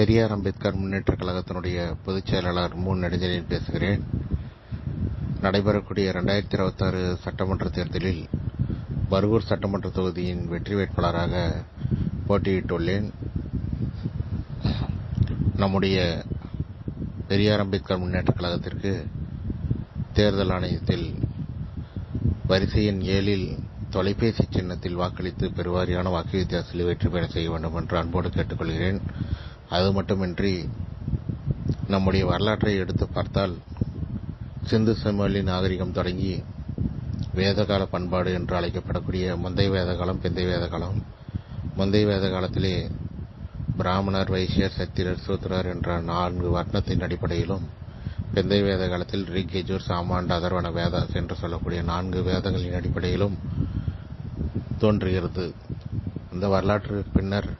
பெரியார் அம்பேத்கர் முன்னேற்றக் கழகத்தினுடைய பொதுச் செயலாளர் மு. நெடுஞ்செழியன் பேசுகிறேன். நடைபெறக்கூடிய 2026 சட்டமன்ற தேர்தலில் பர்கூர் சட்டமன்ற தொகுதியின் வெற்றி வேட்பாளராக போட்டியிட்டுள்ளேன். நம்முடைய பெரியார் அம்பேத்கர் முன்னேற்றக் கழகத்திற்கு தேர்தல் ஆணையத்தில் வரிசை எண் 7 தொலைபேசி சின்னத்தில் வாக்களித்து பெருவாரியான வாக்கு வித்தியாசத்தில் வெற்றி பெற செய்ய வேண்டும் என்று அன்போடு கேட்டுக்கொள்கிறேன். அது மட்டுமின்றி நம்முடைய வரலாற்றை எடுத்து பார்த்தால் சிந்து சமவெளி நாகரிகம் தொடங்கி வேதகால பண்பாடு என்று அழைக்கப்படக்கூடிய முந்தைய வேதகாலம், பிந்தைய வேதகாலம். முந்தைய வேத காலத்திலே பிராமணர், வைசியர், சத்திரர், சூத்திரர் என்ற 4 வர்ணத்தின் அடிப்படையிலும், பிந்தைய வேத காலத்தில் ரிக், யஜுர், சாம, அதர்வண, வேதாஸ் என்று சொல்லக்கூடிய 4 வேதங்களின் அடிப்படையிலும் தோன்றுகிறது. இந்த வரலாற்று பின்னர்